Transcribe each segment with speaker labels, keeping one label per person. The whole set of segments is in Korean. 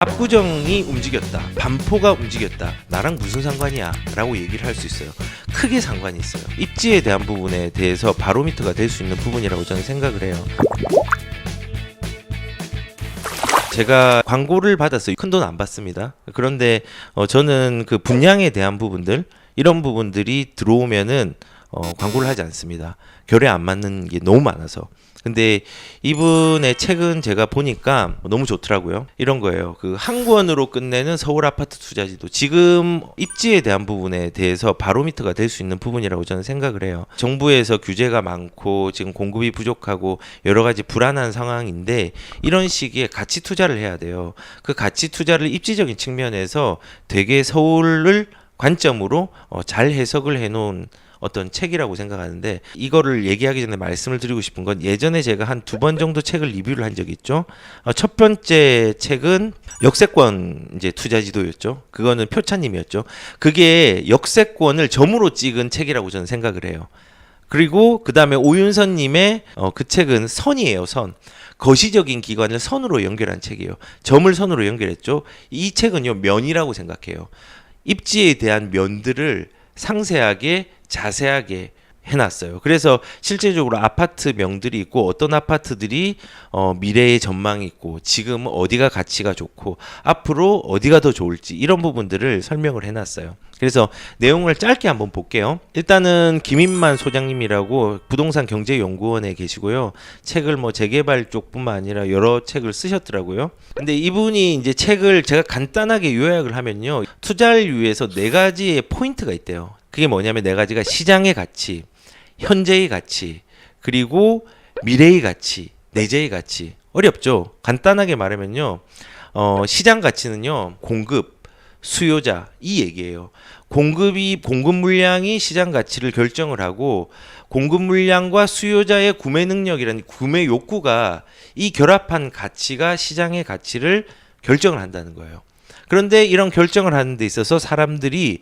Speaker 1: 압구정이 움직였다, 반포가 움직였다, 나랑 무슨 상관이야 라고 얘기를 할 수 있어요. 크게 상관이 있어요. 입지에 대한 부분에 대해서 바로미터가 될 수 있는 부분이라고 저는 생각을 해요. 제가 광고를 받았어요. 큰 돈 안 받습니다. 그런데 저는 그 분량에 대한 부분들, 이런 부분들이 들어오면은 광고를 하지 않습니다. 결에 안 맞는 게 너무 많아서. 근데 이분의 책은 제가 보니까 너무 좋더라고요. 이런 거예요. 그 한 권으로 끝내는 서울 아파트 투자지도, 지금 입지에 대한 부분에 대해서 바로미터가 될 수 있는 부분이라고 저는 생각을 해요. 정부에서 규제가 많고 지금 공급이 부족하고 여러 가지 불안한 상황인데, 이런 시기에 가치 투자를 해야 돼요. 그 가치 투자를 입지적인 측면에서 되게 서울을 관점으로 잘 해석을 해놓은 어떤 책이라고 생각하는데, 이거를 얘기하기 전에 말씀을 드리고 싶은 건, 예전에 제가 한 2번 정도 책을 리뷰를 한 적이 있죠. 첫 번째 책은 역세권 이제 투자지도였죠. 그거는 표차님이었죠. 그게 역세권을 점으로 찍은 책이라고 저는 생각을 해요. 그리고 그 다음에 오윤선님의 그 책은 선이에요. 선. 거시적인 기관을 선으로 연결한 책이에요. 점을 선으로 연결했죠. 이 책은요, 면이라고 생각해요. 입지에 대한 면들을 상세하게 자세하게 해놨어요. 그래서 실제적으로 아파트 명들이 있고, 어떤 아파트들이 미래의 전망이 있고, 지금 어디가 가치가 좋고 앞으로 어디가 더 좋을지, 이런 부분들을 설명을 해놨어요. 그래서 내용을 짧게 한번 볼게요. 일단은 김인만 소장님이라고 부동산 경제연구원에 계시고요. 책을 뭐 재개발 쪽뿐만 아니라 여러 책을 쓰셨더라고요. 근데 이분이 이제 책을 제가 간단하게 요약을 하면요, 투자를 위해서 4가지의 포인트가 있대요. 그게 뭐냐면 4가지가 시장의 가치, 현재의 가치, 그리고 미래의 가치, 내재의 가치. 어렵죠? 간단하게 말하면요, 시장 가치는요, 공급, 수요자, 이 얘기예요. 공급 물량이 시장 가치를 결정을 하고, 공급 물량과 수요자의 구매 능력이라는 구매 욕구가, 이 결합한 가치가 시장의 가치를 결정을 한다는 거예요. 그런데 이런 결정을 하는 데 있어서 사람들이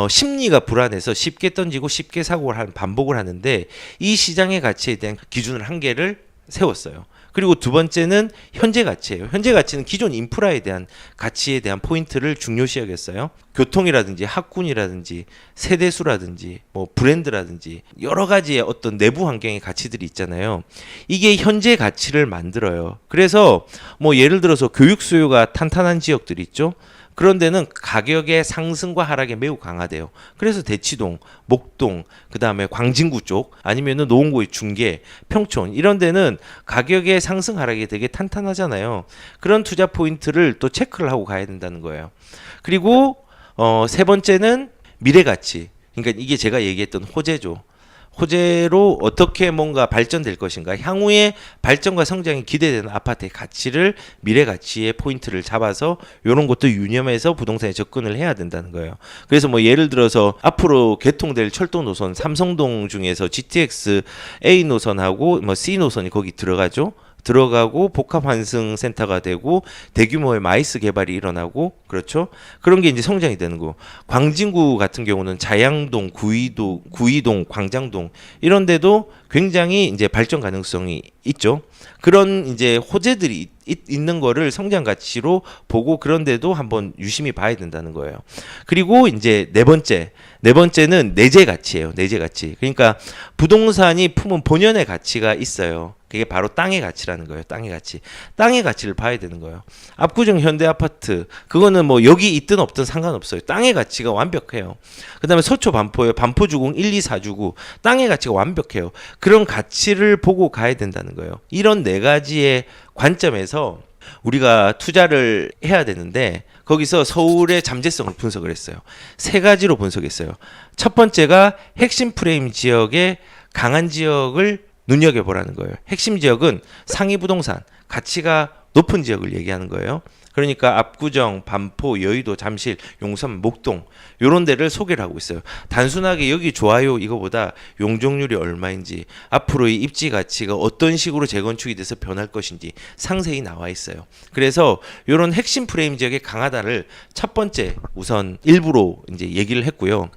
Speaker 1: 심리가 불안해서 쉽게 던지고 쉽게 사고를 반복을 하는데, 이 시장의 가치에 대한 기준을 한계를 세웠어요. 그리고 2번째는 현재 가치예요. 현재 가치는 기존 인프라에 대한 가치에 대한 포인트를 중요시 여겼어요. 교통이라든지 학군이라든지 세대수라든지 뭐 브랜드라든지 여러 가지의 어떤 내부 환경의 가치들이 있잖아요. 이게 현재 가치를 만들어요. 그래서 뭐 예를 들어서 교육 수요가 탄탄한 지역들이 있죠. 그런 데는 가격의 상승과 하락에 매우 강하대요. 그래서 대치동, 목동, 그 다음에 광진구 쪽, 아니면은 노원구의 중계, 평촌, 이런 데는 가격의 상승 하락이 되게 탄탄하잖아요. 그런 투자 포인트를 또 체크를 하고 가야 된다는 거예요. 그리고 3번째는 미래 가치. 그러니까 이게 제가 얘기했던 호재죠. 호재로 어떻게 뭔가 발전될 것인가, 향후의 발전과 성장이 기대되는 아파트의 가치를, 미래 가치의 포인트를 잡아서 이런 것도 유념해서 부동산에 접근을 해야 된다는 거예요. 그래서 뭐 예를 들어서 앞으로 개통될 철도 노선, 삼성동 중에서 GTX A 노선하고 뭐 C 노선이 거기 들어가고 복합 환승 센터가 되고 대규모의 마이스 개발이 일어나고, 그렇죠? 그런 게 이제 성장이 되는 거. 광진구 같은 경우는 자양동, 구이동, 광장동, 이런 데도 굉장히 이제 발전 가능성이 있죠. 그런 이제 호재들이 있는 거를 성장 가치로 보고, 그런 데도 한번 유심히 봐야 된다는 거예요. 그리고 이제 네 번째는 내재 가치예요. 내재 가치. 그러니까 부동산이 품은 본연의 가치가 있어요. 그게 바로 땅의 가치라는 거예요. 땅의 가치. 땅의 가치를 봐야 되는 거예요. 압구정 현대 아파트, 그거는 뭐 여기 있든 없든 상관없어요. 땅의 가치가 완벽해요. 그다음에 서초 반포요. 반포주공 1, 2, 4주구. 땅의 가치가 완벽해요. 그런 가치를 보고 가야 된다는 거예요. 이런 4가지의 관점에서 우리가 투자를 해야 되는데, 거기서 서울의 잠재성을 분석을 했어요. 3가지로 분석했어요. 첫 번째가 핵심 프레임 지역의 강한 지역을 눈여겨보라는 거예요. 핵심 지역은 상위 부동산, 가치가 높은 지역을 얘기하는 거예요. 그러니까 압구정, 반포, 여의도, 잠실, 용산, 목동, 이런 데를 소개를 하고 있어요. 단순하게 여기 좋아요 이거보다 용적률이 얼마인지, 앞으로의 입지 가치가 어떤 식으로 재건축이 돼서 변할 것인지 상세히 나와 있어요. 그래서 이런 핵심 프레임 지역의 강하다를 첫 번째 우선 일부로 이제 얘기를 했고요.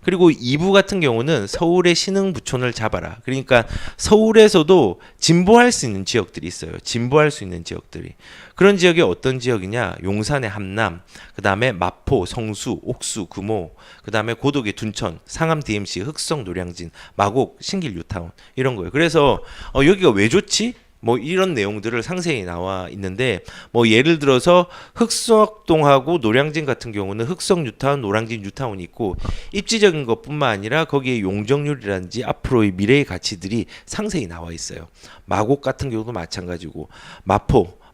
Speaker 1: 그리고 2부 같은 경우는 서울의 신흥부촌을 잡아라. 그러니까 서울에서도 진보할 수 있는 지역들이 있어요. 진보할 수 있는 지역들이. 그런 지역이 어떤 지역이냐? 용산의 함남, 그 다음에 마포, 성수, 옥수, 금호, 그 다음에 고덕의 둔천, 상암 DMC, 흑성 노량진, 마곡, 신길 뉴타운 이런 거예요. 그래서 여기가 왜 좋지? 뭐 이런 내용들을 상세히 나와 있는데 뭐 예를 들어서 흑석동하고 노량진 같은 경우는 흑석 뉴타운, 노량진 뉴타운이 있고 입지적인 것뿐만 아니라 거기에 용적률이라든지 앞으로의 미래의 가치들이 상세히 나와 있어요. 마곡 같은 경우도 마찬가지고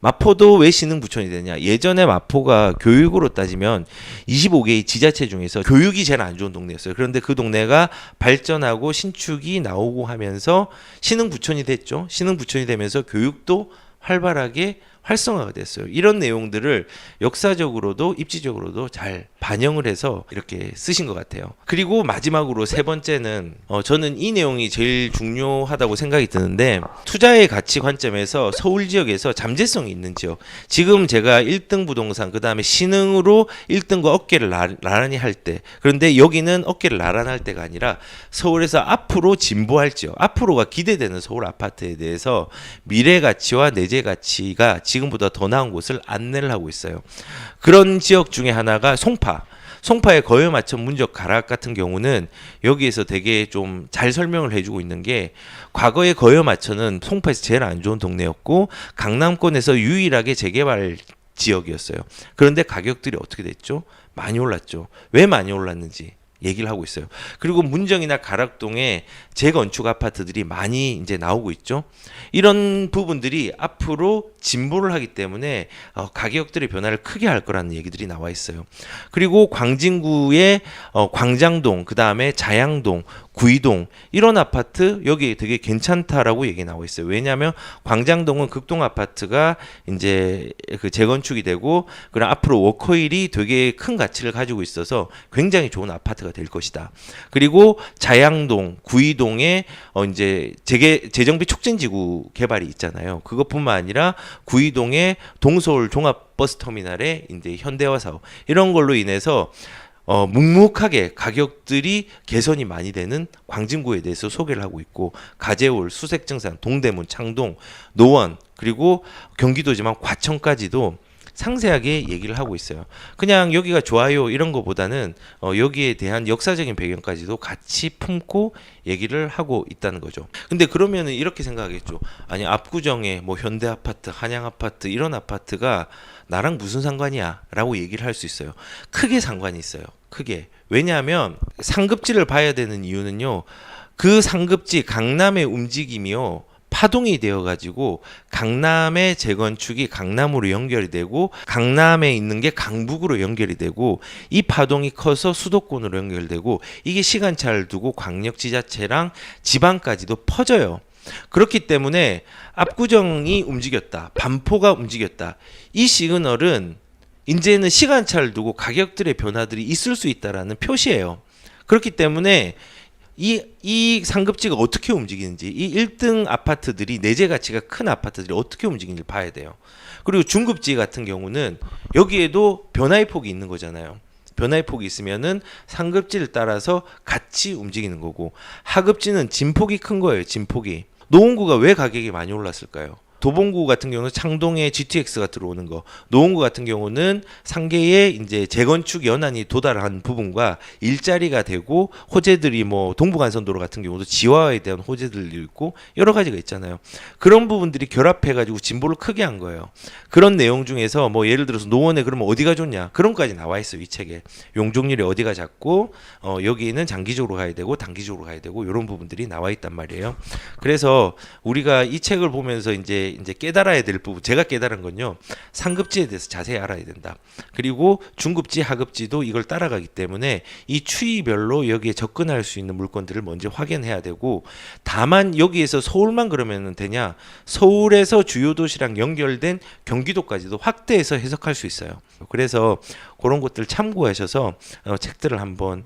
Speaker 1: 마포도 왜 신흥부촌이 되냐? 예전에 마포가 교육으로 따지면 25개의 지자체 중에서 교육이 제일 안 좋은 동네였어요. 그런데 그 동네가 발전하고 신축이 나오고 하면서 신흥부촌이 됐죠. 신흥부촌이 되면서 교육도 활발하게 활성화가 됐어요. 이런 내용들을 역사적으로도 입지적으로도 잘 반영을 해서 이렇게 쓰신 것 같아요. 그리고 마지막으로 세 번째는 저는 이 내용이 제일 중요하다고 생각이 드는데 투자의 가치 관점에서 서울 지역에서 잠재성이 있는 지역. 지금 제가 1등 부동산 그 다음에 신흥으로 1등과 어깨를 나란히 할 때 그런데 여기는 어깨를 나란히 할 때가 아니라 서울에서 앞으로 진보할 지역 앞으로가 기대되는 서울 아파트에 대해서 미래 가치와 내재 가치가 지금보다 더 나은 곳을 안내를 하고 있어요. 그런 지역 중에 하나가 송파의 거여마천 문적 가락 같은 경우는 여기에서 되게 좀 잘 설명을 해주고 있는 게 과거의 거여마천은 송파에서 제일 안 좋은 동네였고 강남권에서 유일하게 재개발 지역이었어요. 그런데 가격들이 어떻게 됐죠? 많이 올랐죠. 왜 많이 올랐는지 얘기를 하고 있어요. 그리고 문정이나 가락동에 재건축 아파트들이 많이 이제 나오고 있죠. 이런 부분들이 앞으로 진보를 하기 때문에 가격들의 변화를 크게 할 거라는 얘기들이 나와 있어요. 그리고 광진구의 광장동, 그 다음에 자양동, 구이동 이런 아파트 여기 되게 괜찮다라고 얘기 나와 있어요. 왜냐하면 광장동은 극동 아파트가 이제 그 재건축이 되고 그럼 앞으로 워커힐이 되게 큰 가치를 가지고 있어서 굉장히 좋은 아파트가 될 것이다. 그리고 자양동, 구이동에 이제 재정비 촉진지구 개발이 있잖아요. 그것뿐만 아니라 구이동의 동서울 종합버스터미널의 이제 현대화 사업 이런 걸로 인해서 묵묵하게 가격들이 개선이 많이 되는 광진구에 대해서 소개를 하고 있고 가재울, 수색증산, 동대문, 창동, 노원 그리고 경기도지만 과천까지도 상세하게 얘기를 하고 있어요. 그냥 여기가 좋아요 이런 거보다는 여기에 대한 역사적인 배경까지도 같이 품고 얘기를 하고 있다는 거죠. 근데 그러면은 이렇게 생각하겠죠. 아니 압구정에 뭐 현대아파트, 한양아파트 이런 아파트가 나랑 무슨 상관이야 라고 얘기를 할 수 있어요. 크게 상관이 있어요. 크게. 왜냐하면 상급지를 봐야 되는 이유는요. 그 상급지 강남의 움직임이요. 파동이 되어가지고 강남의 재건축이 강남으로 연결이 되고 강남에 있는 게 강북으로 연결이 되고 이 파동이 커서 수도권으로 연결되고 이게 시간차를 두고 광역지자체랑 지방까지도 퍼져요. 그렇기 때문에 압구정이 움직였다. 반포가 움직였다. 이 시그널은 이제는 시간차를 두고 가격들의 변화들이 있을 수 있다라는 표시예요. 그렇기 때문에 이 상급지가 어떻게 움직이는지 이 1등 아파트들이 내재 가치가 큰 아파트들이 어떻게 움직이는지 봐야 돼요. 그리고 중급지 같은 경우는 여기에도 변화의 폭이 있는 거잖아요. 변화의 폭이 있으면은 상급지를 따라서 같이 움직이는 거고 하급지는 진폭이 큰 거예요. 진폭이. 노원구가 왜 가격이 많이 올랐을까요? 도봉구 같은 경우는 창동에 GTX가 들어오는 거, 노원구 같은 경우는 상계에 이제 재건축 연한이 도달한 부분과 일자리가 되고 호재들이 뭐 동부간선도로 같은 경우도 지하화에 대한 호재들이 있고 여러 가지가 있잖아요. 그런 부분들이 결합해가지고 진보를 크게 한 거예요. 그런 내용 중에서 뭐 예를 들어서 노원에 그러면 어디가 좋냐 그런 것까지 나와 있어요. 이 책에 용적률이 어디가 작고 여기는 장기적으로 가야 되고 단기적으로 가야 되고 이런 부분들이 나와 있단 말이에요. 그래서 우리가 이 책을 보면서 이제 깨달아야 될 부분, 제가 깨달은 건요, 상급지에 대해서 자세히 알아야 된다. 그리고 중급지, 하급지도 이걸 따라가기 때문에 이 추이별로 여기에 접근할 수 있는 물건들을 먼저 확인해야 되고, 다만 여기에서 서울만 그러면 되냐? 서울에서 주요 도시랑 연결된 경기도까지도 확대해서 해석할 수 있어요. 그래서 그런 것들 참고하셔서 책들을 한번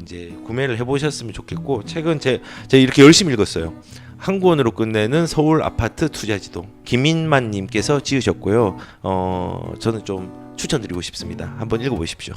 Speaker 1: 이제 구매를 해보셨으면 좋겠고, 책은 제가 이렇게 열심히 읽었어요. 한 권으로 끝내는 서울 아파트 투자지도 김인만님께서 지으셨고요. 저는 좀 추천드리고 싶습니다. 한번 읽어보십시오.